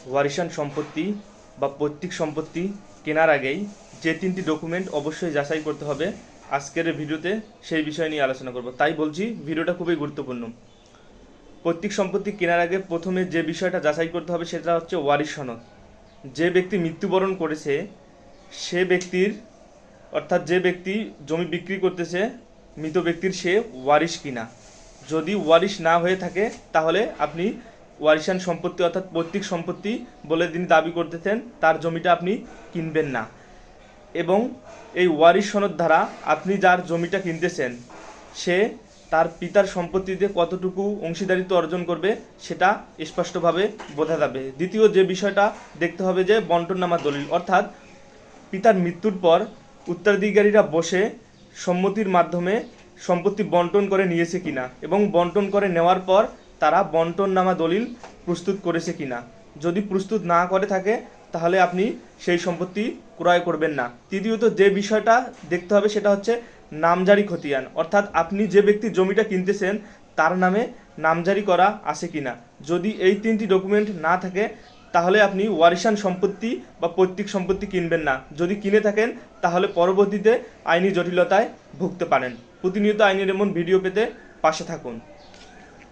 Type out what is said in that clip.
ওয়ারিশান সম্পত্তি বা পৈতৃক সম্পত্তি কেনার আগেই যে তিনটি ডকুমেন্ট অবশ্যই যাচাই করতে হবে, আজকের ভিডিওতে সেই বিষয় নিয়ে আলোচনা করব। তাই বলছি ভিডিওটা খুবই গুরুত্বপূর্ণ। পৈতৃক সম্পত্তি কেনার আগে প্রথমে যে বিষয়টা যাচাই করতে হবে সেটা হচ্ছে ওয়ারিশ সনদ। যে ব্যক্তি মৃত্যুবরণ করেছে সে ব্যক্তির, অর্থাৎ যে ব্যক্তি জমি বিক্রি করতেছে মৃত ব্যক্তির, সে ওয়ারিশ কিনা। যদি ওয়ারিশ না হয়ে থাকে তাহলে আপনি ওয়ারিশান সম্পত্তি অর্থাৎ পৈতৃক সম্পত্তি বলে তিনি দাবি করতেছেন, তার জমিটা আপনি কিনবেন না। এবং এই ওয়ারিশ সনদ দ্বারা আপনি যার জমিটা কিনতেছেন সে তার পিতার সম্পত্তিতে কতটুকু অংশীদারিত্ব অর্জন করবে সেটা স্পষ্টভাবে বোঝা যাবে। দ্বিতীয় যে বিষয়টা দেখতে হবে যে বন্টননামা দলিল, অর্থাৎ পিতার মৃত্যুর পর উত্তরাধিকারীরা বসে সম্মতির মাধ্যমে সম্পত্তি বন্টন করে নিয়েছে কিনা এবং বন্টন করে নেওয়ার পর তারা বন্টননামা দলিল প্রস্তুত করেছে কিনা। যদি প্রস্তুত না করে থাকে তাহলে আপনি সেই সম্পত্তি ক্রয় করবেন না। তৃতীয়ত যে বিষয়টা দেখতে হবে সেটা হচ্ছে নামজারি খতিয়ান, অর্থাৎ আপনি যে ব্যক্তি জমিটা কিনতেছেন তার নামে নামজারি করা আছে কিনা। যদি এই তিনটি ডকুমেন্ট না থাকে তাহলে আপনি ওয়ারিশান সম্পত্তি বা পৈতৃক সম্পত্তি কিনবেন না। যদি কিনে থাকেন তাহলে পরবর্তীতে আইনি জটিলতায় ভুগতে পারেন। প্রতিনিয়ত আইনের এমন ভিডিও পেতে পাশে থাকুন।